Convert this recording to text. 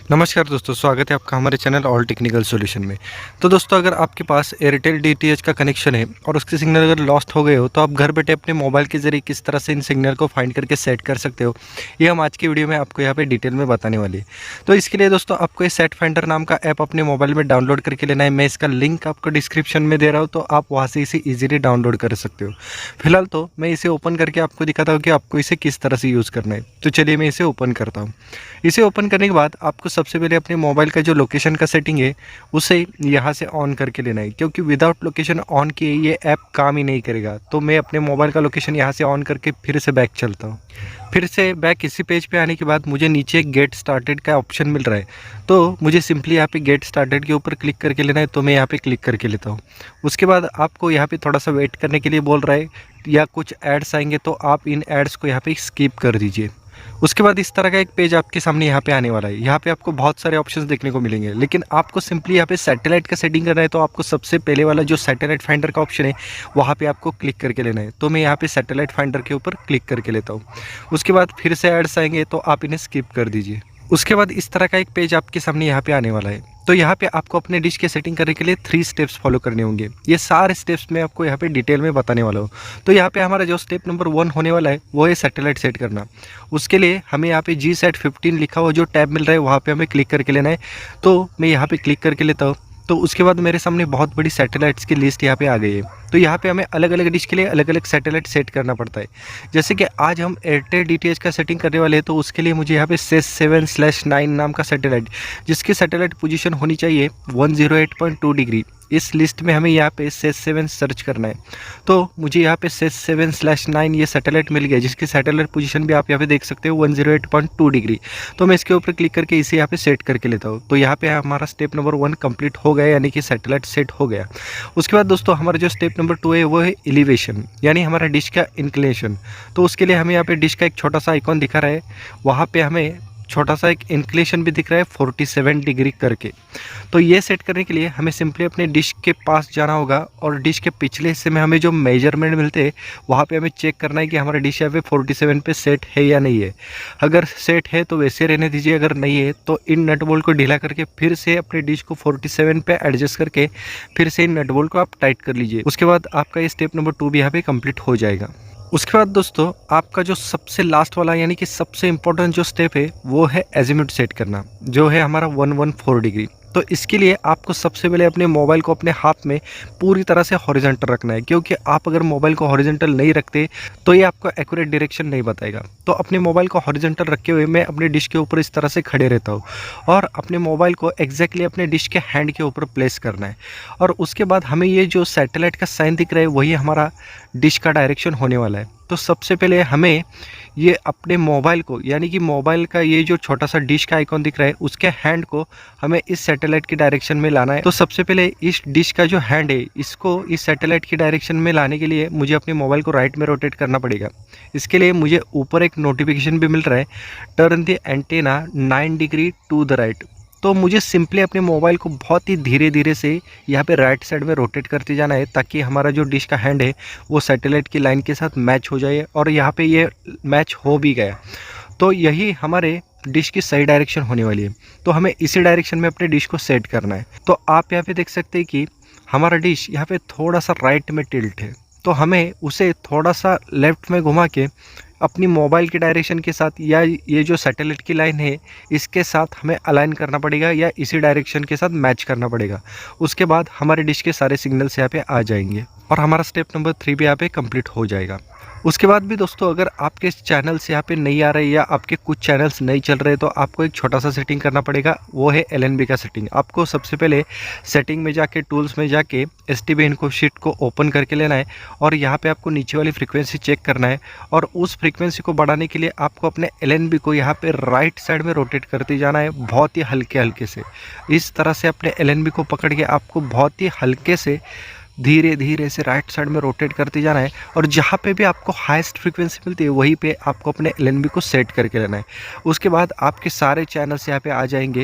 नमस्कार दोस्तों, स्वागत है आपका हमारे चैनल ऑल टेक्निकल सॉल्यूशन में। तो दोस्तों, अगर आपके पास एयरटेल डीटीएच का कनेक्शन है और उसके सिग्नल अगर लॉस्ट हो गए हो, तो आप घर बैठे अपने मोबाइल के ज़रिए किस तरह से इन सिग्नल को फाइंड करके सेट कर सकते हो, ये हम आज की वीडियो में आपको यहाँ पे डिटेल में बताने वाले हैं। तो इसके लिए दोस्तों, आपको ये सेट फाइंडर नाम का ऐप अपने मोबाइल में डाउनलोड करके लेना है। मैं इसका लिंक आपको डिस्क्रिप्शन में दे रहा हूँ, तो आप वहाँ से इसे ईजिली डाउनलोड कर सकते हो। फिलहाल तो मैं इसे ओपन करके आपको दिखाता हूँ कि आपको इसे किस तरह से यूज़ करना है। तो चलिए मैं इसे ओपन करता हूँ। इसे ओपन करने के बाद आपको सबसे पहले अपने मोबाइल का जो लोकेशन का सेटिंग है उसे यहाँ से ऑन करके लेना है, क्योंकि विदाउट लोकेशन ऑन किए ये ऐप काम ही नहीं करेगा। तो मैं अपने मोबाइल का लोकेशन यहाँ से ऑन करके फिर से बैक चलता हूँ। फिर से बैक इसी पेज पे आने के बाद मुझे नीचे गेट स्टार्टेड का ऑप्शन मिल रहा है, तो मुझे सिंपली यहाँ पे गेट स्टार्टेड के ऊपर क्लिक करके लेना है। तो मैं यहाँ पे क्लिक करके लेता हूँ। उसके बाद आपको यहाँ पे थोड़ा सा वेट करने के लिए बोल रहा है, या कुछ एड्स आएंगे तो आप इन एड्स को यहाँ पे स्किप कर दीजिए। उसके बाद इस तरह का एक पेज आपके सामने यहाँ पे आने वाला है। यहाँ पे आपको बहुत सारे ऑप्शंस देखने को मिलेंगे, लेकिन आपको सिंपली यहाँ पे सैटेलाइट का सेटिंग करना है। तो आपको सबसे पहले वाला जो सैटेलाइट फाइंडर का ऑप्शन है वहाँ पे आपको क्लिक करके लेना है। तो मैं यहाँ पे सैटेलाइट फाइंडर के ऊपर क्लिक करके लेता हूँ। उसके बाद फिर से एड्स आएंगे तो आप इन्हें स्किप कर दीजिए। उसके बाद इस तरह का एक पेज आपके सामने यहाँ पे आने वाला है। तो यहाँ पे आपको अपने डिश के सेटिंग करने के लिए 3 स्टेप्स फॉलो करने होंगे। ये सारे स्टेप्स मैं आपको यहाँ पे डिटेल में बताने वाला हूँ। तो यहाँ पे हमारा जो स्टेप नंबर 1 होने वाला है वो है सैटेलाइट सेट करना। उसके लिए हमें यहाँ पे GSAT 15 लिखा हुआ जो टैब मिल रहा है वहाँ पे हमें क्लिक करके लेना है। तो मैं यहाँ पे क्लिक करके लेता हूँ। तो उसके बाद मेरे सामने बहुत बड़ी सैटेलाइट्स की लिस्ट यहाँ पे आ गई है। तो यहाँ पे हमें अलग अलग डिश के लिए अलग अलग सैटेलाइट सेट करना पड़ता है। जैसे कि आज हम एयरटेल डीटीएच का सेटिंग करने वाले हैं, तो उसके लिए मुझे यहाँ पे सेस 7/9 नाम का सैटेलाइट, जिसकी सैटेलाइट पोजीशन होनी चाहिए 108.2 डिग्री, इस लिस्ट में हमें यहाँ पे सेस 7 सर्च करना है। तो मुझे यहाँ पे सेस 7/9 ये सैटेलाइट मिल गया, जिसकी सैटेलाइट पोजीशन भी आप यहाँ पे देख सकते हो 108.2 डिग्री। तो मैं इसके ऊपर क्लिक करके इसे यहाँ पे सेट करके लेता हूँ। तो यहाँ पे हमारा स्टेप नंबर 1 कंप्लीट हो गया, यानी कि सैटेलाइट सेट हो गया। उसके बाद दोस्तों, हमारा जो स्टेप नंबर 2 है वो है एलिवेशन, यानी हमारा डिश का इंक्लिनेशन। तो उसके लिए हमें यहाँ पे डिश का एक छोटा सा आइकॉन दिखा रहा है, वहाँ पे हमें छोटा सा एक इंक्लिनेशन भी दिख रहा है 47 डिग्री करके। तो ये सेट करने के लिए हमें सिंपली अपने डिश के पास जाना होगा, और डिश के पिछले हिस्से में हमें जो मेजरमेंट मिलते हैं वहाँ पे हमें चेक करना है कि हमारा डिश यहाँ पे 47 पे सेट है या नहीं है। अगर सेट है तो वैसे रहने दीजिए, अगर नहीं है तो इन नट बोल्ट को ढीला करके फिर से अपने डिश को 47 पे एडजस्ट करके फिर से इन नट बोल्ट को आप टाइट कर लीजिए। उसके बाद आपका ये स्टेप नंबर 2 भी यहाँ पे कंप्लीट हो जाएगा। उसके बाद दोस्तों, आपका जो सबसे लास्ट वाला यानी कि सबसे इम्पोर्टेंट जो स्टेप है वो है एजीम्यूट सेट करना, जो है हमारा 114 डिग्री। तो इसके लिए आपको सबसे पहले अपने मोबाइल को अपने हाथ में पूरी तरह से हॉरिजॉन्टल रखना है, क्योंकि आप अगर मोबाइल को हॉरिजॉन्टल नहीं रखते तो ये आपको एक्यूरेट डायरेक्शन नहीं बताएगा। तो अपने मोबाइल को हॉरिजॉन्टल रखे हुए मैं अपने डिश के ऊपर इस तरह से खड़े रहता हूँ, और अपने मोबाइल को एग्जैक्टली अपने डिश के हैंड के ऊपर प्लेस करना है। और उसके बाद हमें ये जो सैटेलाइट का साइन दिख रहा है वही हमारा डिश का डायरेक्शन होने वाला है। तो सबसे पहले हमें ये अपने मोबाइल को, यानी कि मोबाइल का ये जो छोटा सा डिश का आइकॉन दिख रहा है उसके हैंड को हमें इस सैटेलाइट की डायरेक्शन में लाना है। तो सबसे पहले इस डिश का जो हैंड है इसको इस सैटेलाइट की डायरेक्शन में लाने के लिए मुझे अपने मोबाइल को राइट में रोटेट करना पड़ेगा। इसके लिए मुझे ऊपर एक नोटिफिकेशन भी मिल रहा है, turn the antenna 9 degree to the right. तो मुझे सिंपली अपने मोबाइल को बहुत ही धीरे धीरे से यहाँ पे राइट साइड में रोटेट करते जाना है, ताकि हमारा जो डिश का हैंड है वो सैटेलाइट की लाइन के साथ मैच हो जाए। और यहाँ पे ये मैच हो भी गया, तो यही हमारे डिश की सही डायरेक्शन होने वाली है। तो हमें इसी डायरेक्शन में अपने डिश को सेट करना है। तो आप यहाँ पे देख सकते हैं कि हमारा डिश यहाँ पे थोड़ा सा राइट में टिल्ट है, तो हमें उसे थोड़ा सा लेफ्ट में घुमा के अपनी मोबाइल के डायरेक्शन के साथ, या ये जो सैटेलाइट की लाइन है इसके साथ हमें अलाइन करना पड़ेगा, या इसी डायरेक्शन के साथ मैच करना पड़ेगा। उसके बाद हमारे डिश के सारे सिग्नल्स यहाँ पे आ जाएंगे और हमारा स्टेप नंबर 3 भी यहाँ पे कंप्लीट हो जाएगा। उसके बाद भी दोस्तों, अगर आपके चैनल्स यहाँ पे नहीं आ रहे या आपके कुछ चैनल्स नहीं चल रहे, तो आपको एक छोटा सा सेटिंग करना पड़ेगा, वो है LNB का सेटिंग। आपको सबसे पहले सेटिंग में जाके, टूल्स में जाके STB इनको शीट को ओपन करके लेना है, और यहाँ पे आपको नीचे वाली फ्रीक्वेंसी चेक करना है। और उस फ्रीक्वेंसी को बढ़ाने के लिए आपको अपने LNB को यहाँ पे राइट साइड में रोटेट करते जाना है, बहुत ही हल्के हल्के से। इस तरह से अपने LNB को पकड़ के आपको बहुत ही हल्के से धीरे धीरे से राइट साइड में रोटेट करते जाना है, और जहाँ पे भी आपको हाईएस्ट फ्रीक्वेंसी मिलती है वहीं पे आपको अपने LNB को सेट करके लेना है। उसके बाद आपके सारे चैनल्स यहाँ पे आ जाएंगे,